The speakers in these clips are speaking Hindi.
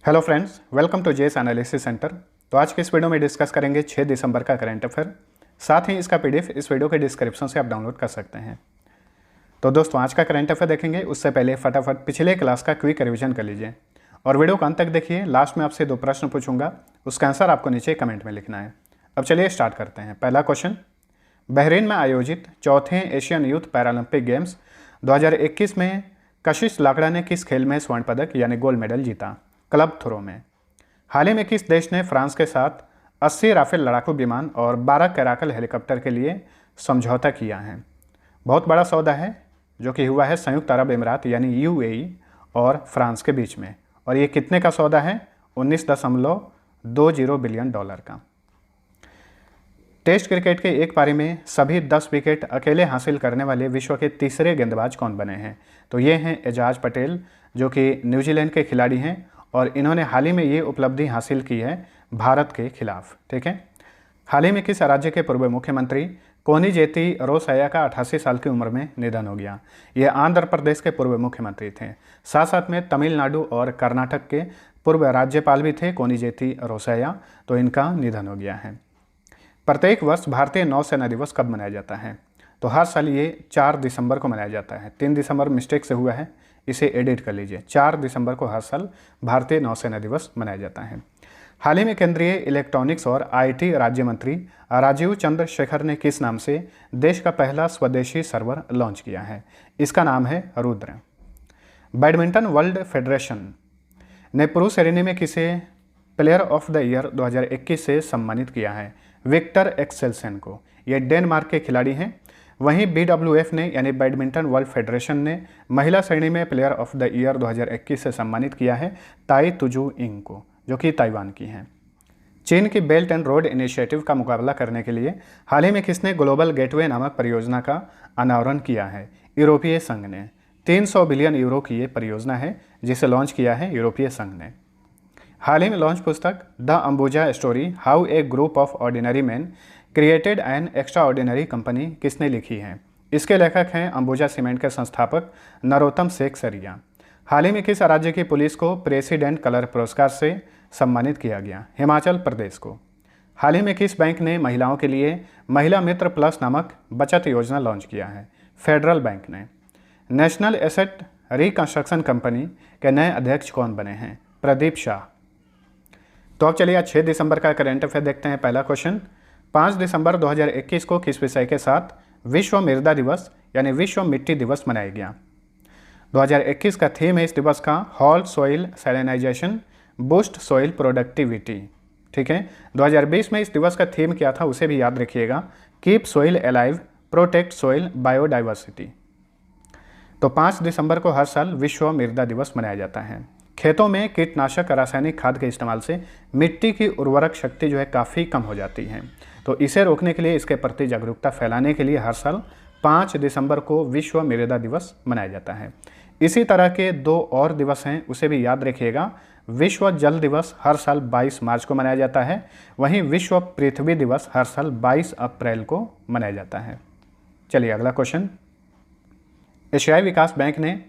Hello friends, welcome to JS analysis centre. तो आज के इस वीडियो में डिस्कस करेंगे 6 दिसंबर का करंट अफेयर। साथ ही इसका पीडीएफ इस वीडियो के डिस्क्रिप्शन से आप डाउनलोड कर सकते हैं। तो दोस्तों, आज का करंट अफेयर देखेंगे उससे पहले फटाफट पिछले क्लास का क्विक रिवीजन कर लीजिए और वीडियो को अंत तक देखिए। लास्ट में आपसे 2 प्रश्न पूछूंगा, उसका आंसर आपको नीचे कमेंट में लिखना है। अब चलिए स्टार्ट करते हैं। पहला क्वेश्चन, बहरीन में आयोजित चौथे एशियन यूथ पैरालंपिक गेम्स 2021 में कशिश लाकड़ा ने किस खेल में स्वर्ण पदक यानी गोल्ड मेडल जीता? क्लब थ्रो में। हाल ही में किस देश ने फ्रांस के साथ 80 राफेल लड़ाकू विमान और 12 कैराकल हेलीकॉप्टर के लिए समझौता किया है? बहुत बड़ा सौदा है जो कि हुआ है संयुक्त अरब अमीरात यानी यूएई और फ्रांस के बीच में। और ये कितने का सौदा है? 19.20 बिलियन डॉलर का। टेस्ट क्रिकेट के एक पारी में सभी 10 विकेट अकेले हासिल करने वाले विश्व के तीसरे गेंदबाज कौन बने हैं? तो ये हैं एजाज पटेल, जो कि न्यूजीलैंड के खिलाड़ी हैं और इन्होंने हाल ही में ये उपलब्धि हासिल की है भारत के खिलाफ। ठीक है। हाल ही में किस राज्य के पूर्व मुख्यमंत्री कोनिजेती रोसैया का 88 साल की उम्र में निधन हो गया? ये आंध्र प्रदेश के पूर्व मुख्यमंत्री थे। साथ साथ में तमिलनाडु और कर्नाटक के पूर्व राज्यपाल भी थे कोनिजेती रोसैया, तो इनका निधन हो गया है। प्रत्येक वर्ष भारतीय नौसेना दिवस कब मनाया जाता है? तो हर साल ये 4 दिसंबर को मनाया जाता है। 3 दिसंबर मिस्टेक से हुआ है, इसे एडिट कर लीजिए। 4 दिसंबर को हर साल भारतीय नौसेना दिवस मनाया जाता है। हाल ही में केंद्रीय इलेक्ट्रॉनिक्स और आईटी राज्य मंत्री राजीव चंद्रशेखर ने किस नाम से देश का पहला स्वदेशी सर्वर लॉन्च किया है? इसका नाम है रुद्र। बैडमिंटन वर्ल्ड फेडरेशन ने पुरुष श्रेणी में किसे प्लेयर ऑफ द ईयर 2021 से सम्मानित किया है? विक्टर एक्सेल्सन को। ये डेनमार्क के खिलाड़ी हैं। वहीं BWF ने यानी बैडमिंटन वर्ल्ड फेडरेशन ने महिला श्रेणी में प्लेयर ऑफ द ईयर 2021 से सम्मानित किया है ताई तुजू इंग को, जो कि ताइवान की हैं। चीन की बेल्ट एंड रोड इनिशिएटिव का मुकाबला करने के लिए हाल ही में किसने ग्लोबल गेटवे नामक परियोजना का अनावरण किया है? यूरोपीय संघ ने। 300 बिलियन यूरो की ये परियोजना है जिसे लॉन्च किया है यूरोपीय संघ ने। हाल ही में लॉन्च पुस्तक the Ambuja story how a group of ordinary man created an extra ordinary company किसने लिखी है? इसके लेखक हैं अंबुजा सीमेंट के संस्थापक नरोत्तम शेख सरिया। हाल ही में किस राज्य की पुलिस को प्रेसिडेंट कलर पुरस्कार से सम्मानित किया गया? हिमाचल प्रदेश को। हाल ही में किस बैंक ने महिलाओं के लिए महिला मित्र प्लस नामक बचत योजना लॉन्च किया है? फेडरल बैंक ने। नेशनल एसेट रिकंस्ट्रक्शन कंपनी के नए अध्यक्ष कौन बने हैं? प्रदीप शाह। तो अब चलिए आज 6 दिसंबर का करंट अफेयर देखते हैं। पहला क्वेश्चन, 5 दिसंबर 2021 को किस विषय के साथ विश्व मृदा दिवस यानी विश्व मिट्टी दिवस मनाया गया? 2021 का थीम है इस दिवस का halt soil salinisation boost soil productivity. ठीक है। 2020 में इस दिवस का थीम क्या था उसे भी याद रखिएगा, keep soil alive protect soil biodiversity. तो 5 दिसंबर को हर साल विश्व मृदा दिवस मनाया जाता है। खेतों में कीटनाशक रासायनिक खाद के इस्तेमाल से मिट्टी की उर्वरक शक्ति जो है काफ़ी कम हो जाती है। तो इसे रोकने के लिए, इसके प्रति जागरूकता फैलाने के लिए हर साल 5 दिसंबर को विश्व मृदा दिवस मनाया जाता है। इसी तरह के 2 और दिवस हैं, उसे भी याद रखिएगा। विश्व जल दिवस हर साल 22 मार्च को मनाया जाता है। वहीं विश्व पृथ्वी दिवस हर साल 22 अप्रैल को मनाया जाता है। चलिए अगला क्वेश्चन, एशियाई विकास बैंक ने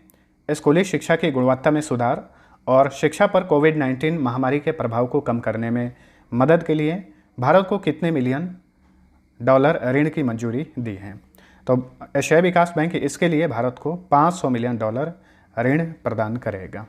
स्कूली शिक्षा की गुणवत्ता में सुधार और शिक्षा पर कोविड-19 महामारी के प्रभाव को कम करने में मदद के लिए भारत को कितने मिलियन डॉलर ऋण की मंजूरी दी है? तो एशियाई विकास बैंक इसके लिए भारत को 500 मिलियन डॉलर ऋण प्रदान करेगा।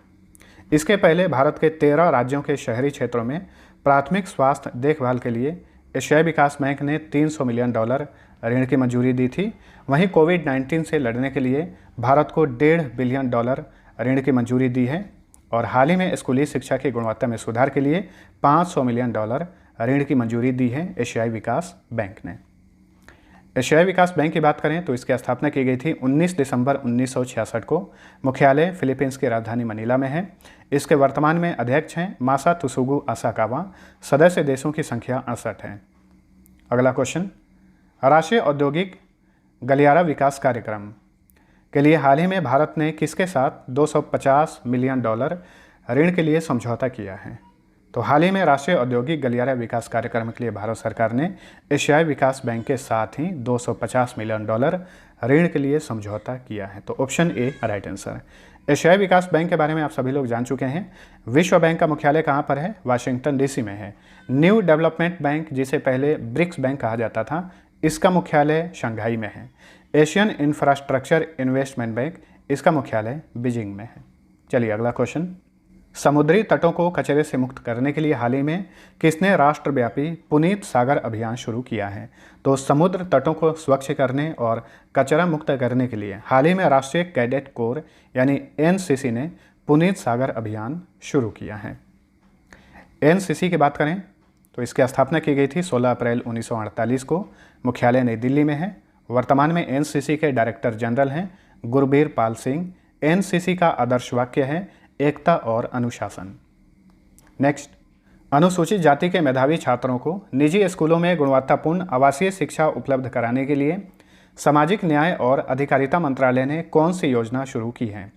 इसके पहले भारत के 13 राज्यों के शहरी क्षेत्रों में प्राथमिक स्वास्थ्य देखभाल के लिए एशियाई विकास बैंक ने 300 मिलियन डॉलर ऋण की मंजूरी दी थी। वहीं कोविड-19 से लड़ने के लिए भारत को 1.5 बिलियन डॉलर ऋण की मंजूरी दी है। और हाल ही में स्कूली शिक्षा की गुणवत्ता में सुधार के लिए 500 मिलियन डॉलर ऋण की मंजूरी दी है एशियाई विकास बैंक ने। एशियाई विकास बैंक की बात करें तो इसकी स्थापना की गई थी 19 दिसंबर 1966 को। मुख्यालय फिलीपींस की राजधानी मनीला में है। इसके वर्तमान में अध्यक्ष हैं मासातसुगु असाकावा। सदस्य देशों की संख्या 68 है। अगला क्वेश्चन, राष्ट्रीय औद्योगिक गलियारा विकास कार्यक्रम के लिए हाल ही में भारत ने किसके साथ 250 मिलियन डॉलर ऋण के लिए समझौता किया है? तो हाल ही में राष्ट्रीय औद्योगिक गलियारा विकास कार्यक्रम के लिए भारत सरकार ने एशियाई विकास बैंक के साथ ही 250 मिलियन डॉलर ऋण के लिए समझौता किया है। तो ऑप्शन ए राइट आंसर। एशियाई विकास बैंक के बारे में आप सभी लोग जान चुके हैं। विश्व बैंक का मुख्यालय कहाँ पर है? वाशिंगटन डीसी में है। न्यू डेवलपमेंट बैंक, जिसे पहले ब्रिक्स बैंक कहा जाता था, इसका मुख्यालय शंघाई में है। एशियन इंफ्रास्ट्रक्चर इन्वेस्टमेंट बैंक, इसका मुख्यालय बीजिंग में है। चलिए अगला क्वेश्चन। समुद्री तटों को कचरे से मुक्त करने के लिए हाल ही में किसने राष्ट्रव्यापी पुनीत सागर अभियान शुरू किया है? तो समुद्र तटों को स्वच्छ करने और कचरा मुक्त करने के लिए हाल ही में राष्ट्रीय कैडेट कोर यानी एनसीसी ने पुनीत सागर अभियान शुरू किया है। एनसीसी की बात करें तो इसकी स्थापना की गई थी 16 अप्रैल 1948 को। मुख्यालय नई दिल्ली में है। वर्तमान में एनसीसी के डायरेक्टर जनरल हैं गुरबीर पाल सिंह। एनसीसी का आदर्श वाक्य है एकता और अनुशासन। नेक्स्ट, अनुसूचित जाति के मेधावी छात्रों को निजी स्कूलों में गुणवत्तापूर्ण आवासीय शिक्षा उपलब्ध कराने के लिए सामाजिक न्याय और अधिकारिता मंत्रालय ने कौन सी योजना शुरू की है?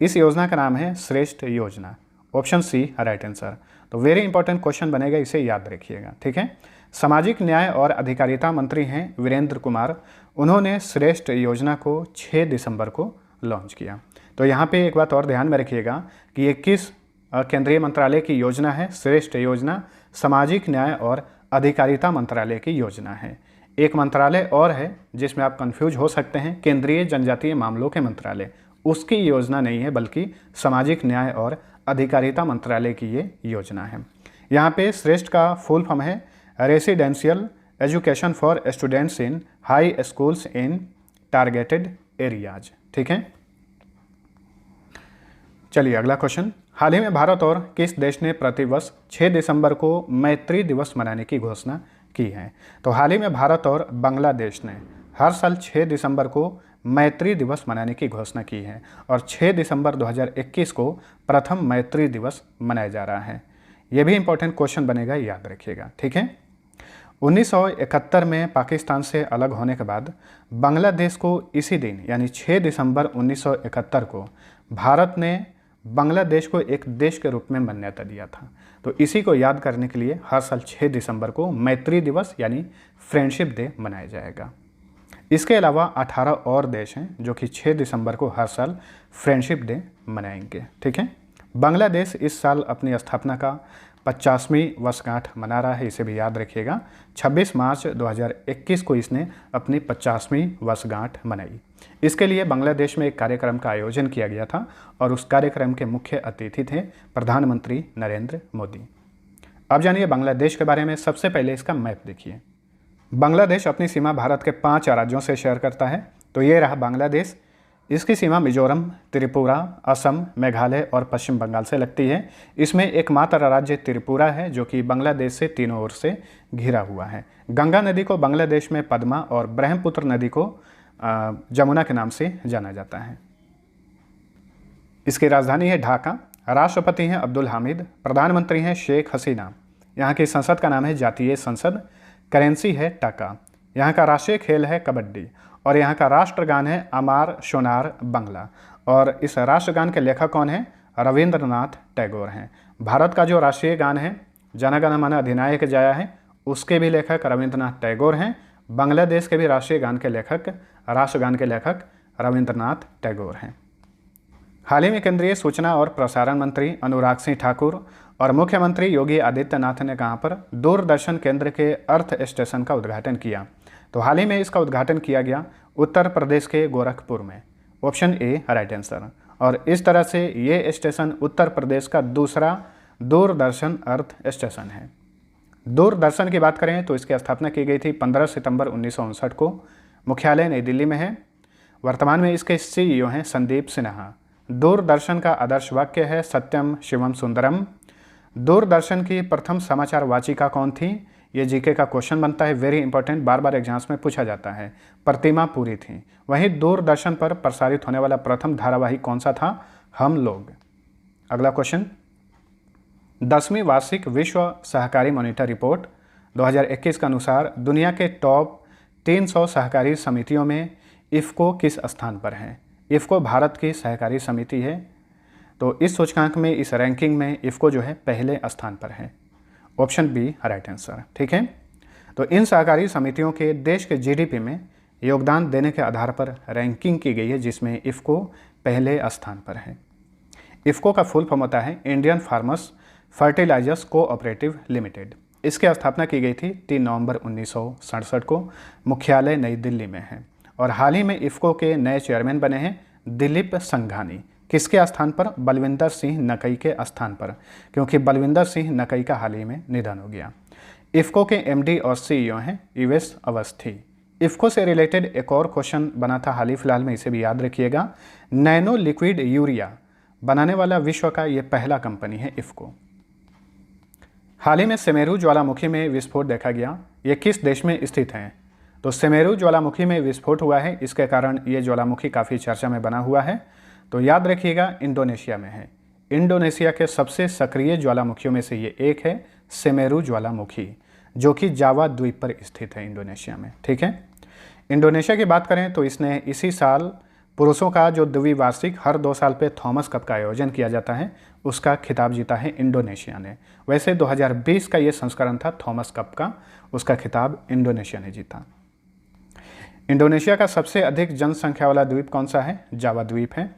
इस योजना का नाम है श्रेष्ठ योजना। Option C right answer. तो वेरी इंपॉर्टेंट क्वेश्चन बनेगा, इसे याद रखिएगा, ठीक है। सामाजिक न्याय और अधिकारिता मंत्री हैं वीरेंद्र कुमार। उन्होंने श्रेष्ठ योजना को 6 दिसंबर को लॉन्च किया। तो यहाँ पे एक बात और ध्यान में रखिएगा कि ये किस केंद्रीय मंत्रालय की योजना है? श्रेष्ठ योजना सामाजिक न्याय और अधिकारिता मंत्रालय की योजना है। एक मंत्रालय और है जिसमें आप कंफ्यूज हो सकते हैं, केंद्रीय जनजातीय मामलों के मंत्रालय, उसकी योजना नहीं है बल्कि सामाजिक न्याय और अधिकारिता मंत्रालय की ये योजना है। यहाँ पे श्रेष्ठ का फुल फॉर्म है residential education for students in high schools in targeted areas, ठीक है। चलिए अगला क्वेश्चन। हाल ही में भारत और किस देश ने प्रतिवर्ष 6 दिसंबर को मैत्री दिवस मनाने की घोषणा की है? तो हाल ही में भारत और बांग्लादेश ने हर साल 6 दिसंबर को मैत्री दिवस मनाने की घोषणा की है और 6 दिसंबर 2021 को प्रथम मैत्री दिवस मनाया जा रहा है। यह भी इंपॉर्टेंट क्वेश्चन बनेगा, याद रखिएगा, ठीक है। 1971 में पाकिस्तान से अलग होने के बाद बांग्लादेश को इसी दिन यानी 6 दिसंबर 1971 को भारत ने बांग्लादेश को एक देश के रूप में मान्यता दिया था। तो इसी को याद करने के लिए हर साल 6 दिसंबर को मैत्री दिवस यानी फ्रेंडशिप डे मनाया जाएगा। इसके अलावा 18 और देश हैं जो कि 6 दिसंबर को हर साल फ्रेंडशिप डे मनाएंगे, ठीक है। बांग्लादेश इस साल अपनी स्थापना का 50वीं वर्षगांठ मना रहा है, इसे भी याद रखिएगा। 26 मार्च 2021 को इसने अपनी 50वीं वर्षगांठ मनाई। इसके लिए बांग्लादेश में एक कार्यक्रम का आयोजन किया गया था और उस कार्यक्रम के मुख्य अतिथि थे प्रधानमंत्री नरेंद्र मोदी। अब जानिए बांग्लादेश के बारे में। सबसे पहले इसका मैप देखिए। बांग्लादेश अपनी सीमा भारत के 5 राज्यों से शेयर करता है। तो ये रहा बांग्लादेश। इसकी सीमा मिजोरम, त्रिपुरा, असम, मेघालय और पश्चिम बंगाल से लगती है। इसमें एकमात्र राज्य त्रिपुरा है जो कि बांग्लादेश से तीनों ओर से घिरा हुआ है। गंगा नदी को बांग्लादेश में पद्मा और ब्रह्मपुत्र नदी को जमुना के नाम से जाना जाता है। इसकी राजधानी है ढाका। राष्ट्रपति हैं अब्दुल हामिद। प्रधानमंत्री हैं शेख हसीना। यहाँ की संसद का नाम है जातीय संसद। करेंसी है टका। यहाँ का राष्ट्रीय खेल है कबड्डी और यहाँ का राष्ट्रगान है अमार शोनार बंगला। और इस राष्ट्रगान के लेखक कौन हैं? रविंद्रनाथ टैगोर हैं। भारत का जो राष्ट्रीय गान है जन गण मन अधिनायक जय है, उसके भी लेखक रविंद्रनाथ टैगोर हैं। बांग्लादेश के भी राष्ट्रीय गान के लेखक, राष्ट्रगान के लेखक रविंद्रनाथ टैगोर हैं। हाल ही में केंद्रीय सूचना और प्रसारण मंत्री अनुराग सिंह ठाकुर और मुख्यमंत्री योगी आदित्यनाथ ने कहाँ पर दूरदर्शन केंद्र के अर्थ स्टेशन का उद्घाटन किया? तो हाल ही में इसका उद्घाटन किया गया उत्तर प्रदेश के गोरखपुर में। Option A right answer. और इस तरह से ये स्टेशन उत्तर प्रदेश का दूसरा दूरदर्शन अर्थ स्टेशन है। दूरदर्शन की बात करें तो इसकी स्थापना की गई थी 15 सितंबर 1959 को। मुख्यालय नई दिल्ली में है। वर्तमान में इसके CEO हैं संदीप सिन्हा। दूरदर्शन का आदर्श वाक्य है सत्यम शिवम सुंदरम। दूरदर्शन की प्रथम समाचार वाचिका कौन थी? ये जीके का क्वेश्चन बनता है, वेरी इंपॉर्टेंट, बार बार एग्जाम्स में पूछा जाता है। प्रतिमा पुरी थी। वहीं दूरदर्शन पर प्रसारित होने वाला प्रथम धारावाहिक कौन सा था? हम लोग। अगला क्वेश्चन। 10वीं वार्षिक विश्व सहकारी मॉनिटर रिपोर्ट 2021 के अनुसार दुनिया के टॉप 300 सहकारी समितियों में इफ़को किस स्थान पर है? इफ़को भारत की सहकारी समिति है। तो इस सूचकांक में, इस रैंकिंग में इफ़को जो है पहले स्थान पर है। ऑप्शन बी राइट आंसर, ठीक है। तो इन सहकारी समितियों के देश के GDP में योगदान देने के आधार पर रैंकिंग की गई है जिसमें इफ़को पहले स्थान पर है। इफ़को का फुल फॉर्म होता है Indian farmers fertilisers cooperative limited. इसकी स्थापना की गई थी 3 नवंबर 1967 को। मुख्यालय नई दिल्ली में है और हाल ही में इफ़को के नए चेयरमैन बने हैं दिलीप संघानी। किसके स्थान पर? बलविंदर सिंह नकई के स्थान पर, क्योंकि बलविंदर सिंह नकई का हाल ही में निधन हो गया। इफ़को के एमडी और सीईओ हैं यूएस अवस्थी। इफ़को से रिलेटेड एक और क्वेश्चन बना था हाल ही फिलहाल में, इसे भी याद रखिएगा। नैनो लिक्विड यूरिया बनाने वाला विश्व का ये पहला कंपनी है इफ़को। हाल ही में सेमेरू ज्वालामुखी में विस्फोट देखा गया। ये किस देश में स्थित है? तो सेमेरू ज्वालामुखी में विस्फोट हुआ है, इसके कारण ये ज्वालामुखी काफ़ी चर्चा में बना हुआ है। तो याद रखिएगा इंडोनेशिया में है। इंडोनेशिया के सबसे सक्रिय ज्वालामुखियों में से ये एक है सेमेरू ज्वालामुखी, जो कि जावा द्वीप पर स्थित है इंडोनेशिया में। ठीक है। इंडोनेशिया की बात करें तो इसने इसी साल पुरुषों का जो द्विवार्षिक हर 2 साल पे थॉमस कप का आयोजन किया जाता है, उसका खिताब जीता है इंडोनेशिया ने। वैसे 2020 का ये संस्करण था थॉमस कप का, उसका खिताब इंडोनेशिया ने जीता। इंडोनेशिया का सबसे अधिक जनसंख्या वाला द्वीप कौन सा है? जावा द्वीप है।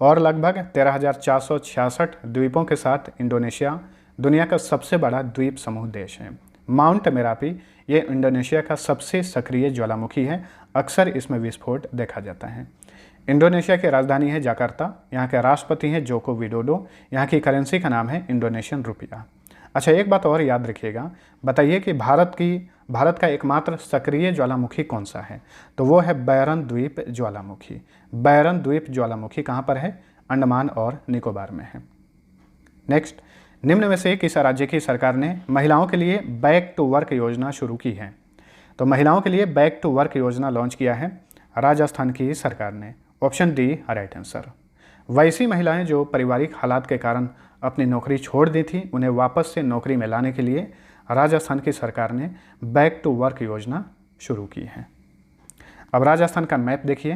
और लगभग 13,466 द्वीपों के साथ इंडोनेशिया दुनिया का सबसे बड़ा द्वीप समूह देश है। माउंट मेरापी ये इंडोनेशिया का सबसे सक्रिय ज्वालामुखी है। अक्सर इसमें विस्फोट देखा जाता है। इंडोनेशिया की राजधानी है जकार्ता। यहाँ के राष्ट्रपति हैं जोको विडोडो। यहाँ की करेंसी का नाम है इंडोनेशियन रुपया। अच्छा, एक बात और याद रखिएगा, बताइए कि भारत का एकमात्र सक्रिय ज्वालामुखी कौन सा है? तो वो है बैरन द्वीप ज्वालामुखी। बैरन द्वीप ज्वालामुखी कहाँ पर है? अंडमान और निकोबार में है। नेक्स्ट, निम्न में से किस राज्य की सरकार ने महिलाओं के लिए बैक टू वर्क योजना शुरू की है? तो महिलाओं के लिए बैक टू वर्क योजना लॉन्च किया है राजस्थान की सरकार ने। Option D right answer. वैसी महिलाएं जो पारिवारिक हालात के कारण अपनी नौकरी छोड़ दी थी, उन्हें वापस से नौकरी में लाने के लिए राजस्थान की सरकार ने बैक टू वर्क योजना शुरू की है। अब राजस्थान का मैप देखिए।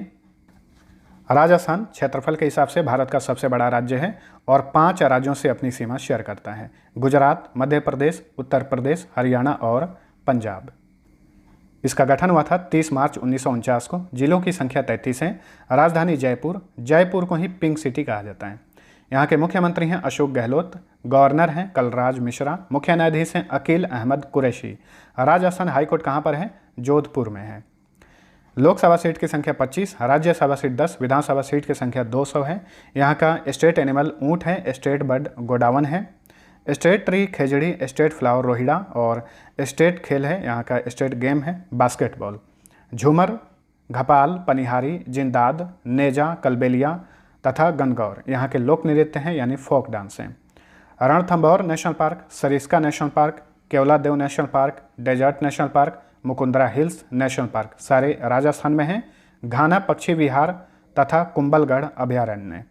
राजस्थान क्षेत्रफल के हिसाब से भारत का सबसे बड़ा राज्य है और 5 राज्यों से अपनी सीमा शेयर करता है: गुजरात, मध्य प्रदेश, उत्तर प्रदेश, हरियाणा और पंजाब। इसका गठन हुआ था 30 मार्च 1949 को। जिलों की संख्या 33 है। राजधानी जयपुर को ही पिंक सिटी कहा जाता है। यहाँ के मुख्यमंत्री हैं अशोक गहलोत, गवर्नर हैं कलराज मिश्रा, मुख्य न्यायाधीश हैं अकील अहमद कुरैशी। राजस्थान हाईकोर्ट कहाँ पर है? जोधपुर में है। लोकसभा सीट की संख्या 25, राज्यसभा सीट 10, विधानसभा सीट की संख्या 200 है। यहाँ का स्टेट एनिमल ऊँट है, स्टेट बर्ड गोडावन है, स्टेट ट्री खेजड़ी, स्टेट फ्लावर रोहिड़ा और स्टेट खेल है, यहाँ का स्टेट गेम है बास्केटबॉल। झूमर, घपाल, पनिहारी, जिंदाद, नेजा, कलबेलिया तथा गनगौर यहाँ के लोक नृत्य हैं, यानी फोक डांस हैं। Ranthambore national park, Sariska national park, Keoladeo national park, desert national park, Mukundra hills national park सारे राजस्थान में हैं। घाना पक्षी विहार तथा कुंभलगढ़ अभयारण्य।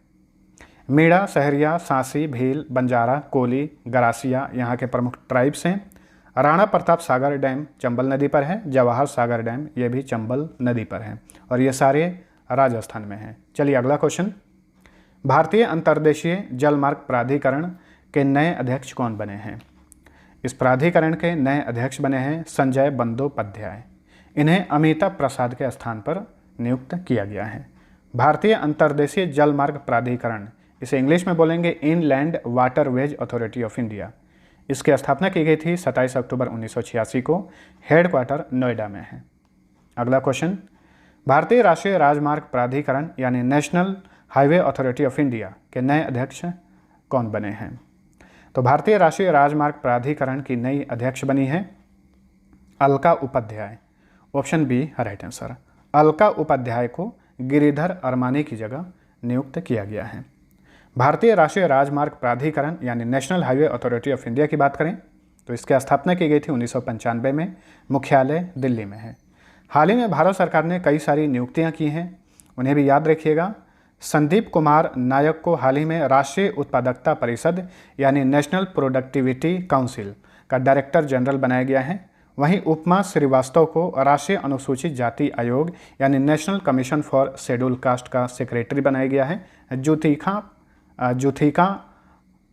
मीणा, सहरिया, सांसी, भील, बंजारा, कोली, गरासिया यहाँ के प्रमुख ट्राइब्स हैं। राणा प्रताप सागर डैम चंबल नदी पर है। जवाहर सागर डैम ये भी चंबल नदी पर है और ये सारे राजस्थान में हैं। चलिए अगला क्वेश्चन। भारतीय अंतर्देशीय जलमार्ग प्राधिकरण के नए अध्यक्ष कौन बने हैं? इस प्राधिकरण के नए अध्यक्ष बने हैं संजय बंदोपाध्याय। इन्हें अमिताभ प्रसाद के स्थान पर नियुक्त किया गया है। भारतीय अंतर्देशीय जलमार्ग प्राधिकरण, इसे इंग्लिश में बोलेंगे inland waterways authority of India. इसकी स्थापना की गई थी 27 अक्टूबर 1986 को। हेडक्वार्टर नोएडा में है। अगला क्वेश्चन। भारतीय राष्ट्रीय राजमार्ग प्राधिकरण यानी national highway authority of India के नए अध्यक्ष कौन बने हैं? तो भारतीय राष्ट्रीय राजमार्ग प्राधिकरण की नई अध्यक्ष बनी है Alka Upadhyay. Option B right answer. Alka Upadhyay को गिरिधर अरमानी की जगह नियुक्त किया गया है। भारतीय राष्ट्रीय राजमार्ग प्राधिकरण यानी national highway authority of India की बात करें तो इसकी स्थापना की गई थी 1995 में। मुख्यालय दिल्ली में है। हाल ही में भारत सरकार ने कई सारी नियुक्तियां की हैं, उन्हें भी याद रखिएगा। संदीप कुमार नायक को हाल ही में राष्ट्रीय उत्पादकता परिषद यानी नेशनल प्रोडक्टिविटी काउंसिल का डायरेक्टर जनरल बनाया गया है। वहीं उपमा श्रीवास्तव को राष्ट्रीय अनुसूचित जाति आयोग यानी national commission for schedule caste का सेक्रेटरी बनाया गया है। जुथिका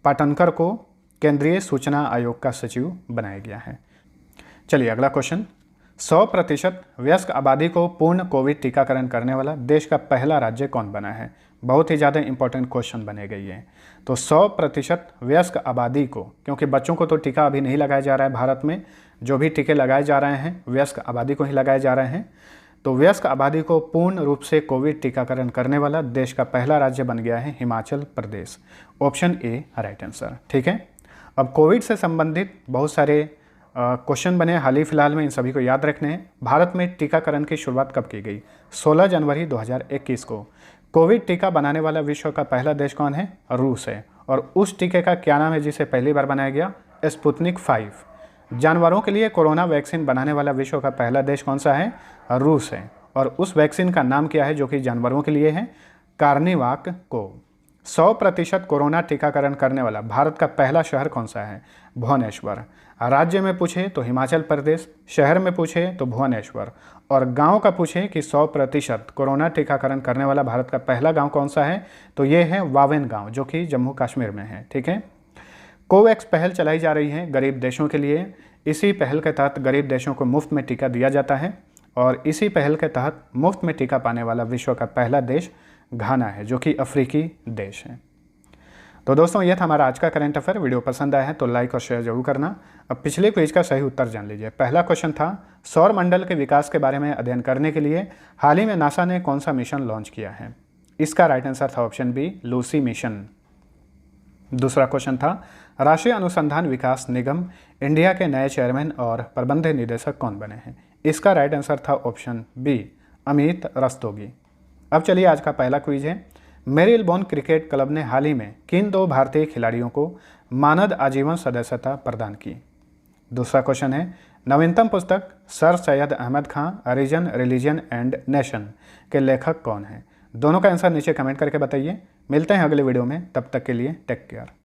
पाटनकर को केंद्रीय सूचना आयोग का सचिव बनाया गया है। चलिए अगला क्वेश्चन। 100% वयस्क आबादी को पूर्ण कोविड टीकाकरण करने वाला देश का पहला राज्य कौन बना है? बहुत ही ज़्यादा इंपॉर्टेंट क्वेश्चन बनेगा ये। तो 100% वयस्क आबादी को, क्योंकि बच्चों को तो टीका अभी नहीं लगाया जा रहा है भारत में, जो भी टीके लगाए जा रहे हैं वयस्क आबादी को ही लगाए जा रहे हैं। तो वयस्क आबादी को पूर्ण रूप से कोविड टीकाकरण करने वाला देश का पहला राज्य बन गया है Himachal Pradesh. Option A right answer. ठीक है, अब कोविड से संबंधित बहुत सारे क्वेश्चन बने हाल ही फिलहाल में, इन सभी को याद रखने हैं। भारत में टीकाकरण की शुरुआत कब की गई? 16 जनवरी 2021 को। कोविड टीका बनाने वाला विश्व का पहला देश कौन है? रूस है। और उस टीके का क्या नाम है जिसे पहली बार बनाया गया? स्पुतनिक 5। जानवरों के लिए कोरोना वैक्सीन बनाने वाला विश्व का पहला देश कौन सा है? रूस है। और उस वैक्सीन का नाम क्या है जो कि जानवरों के लिए है? कार्निवाक को। 100% कोरोना टीकाकरण करने वाला भारत का पहला शहर कौन सा है? भुवनेश्वर। राज्य में पूछे तो हिमाचल प्रदेश, शहर में पूछे तो भुवनेश्वर, और गांव का पूछे कि 100% कोरोना टीकाकरण करने वाला भारत का पहला गांव कौन सा है, तो ये है वावेन गांव, जो कि जम्मू कश्मीर में है। ठीक है, कोवैक्स पहल चलाई जा रही है गरीब देशों के लिए। इसी पहल के तहत गरीब देशों को मुफ्त में टीका दिया जाता है, और इसी पहल के तहत मुफ्त में टीका पाने वाला विश्व का पहला देश घाना है, जो कि अफ्रीकी देश है। तो दोस्तों, यह था हमारा आज का करंट अफेयर। वीडियो पसंद आया है तो लाइक और शेयर जरूर करना। अब पिछले क्विज का सही उत्तर जान लीजिए। पहला क्वेश्चन था, सौर मंडल के विकास के बारे में अध्ययन करने के लिए हाल ही में नासा ने कौन सा मिशन लॉन्च किया है? इसका राइट आंसर था ऑप्शन बी, लूसी मिशन। दूसरा क्वेश्चन था, राष्ट्रीय अनुसंधान विकास निगम इंडिया के नए चेयरमैन और प्रबंध निदेशक कौन बने हैं? इसका राइट आंसर था ऑप्शन बी, अमित रस्तोगी। अब चलिए आज का पहला क्विज है, मेरिलबोर्न क्रिकेट क्लब ने हाल ही में किन 2 भारतीय खिलाड़ियों को मानद आजीवन सदस्यता प्रदान की? दूसरा क्वेश्चन है, नवीनतम पुस्तक sir Syed Ahmad Khan reason religion and nation के लेखक कौन हैं? दोनों का आंसर नीचे कमेंट करके बताइए। मिलते हैं अगले वीडियो में, तब तक के लिए टेक केयर।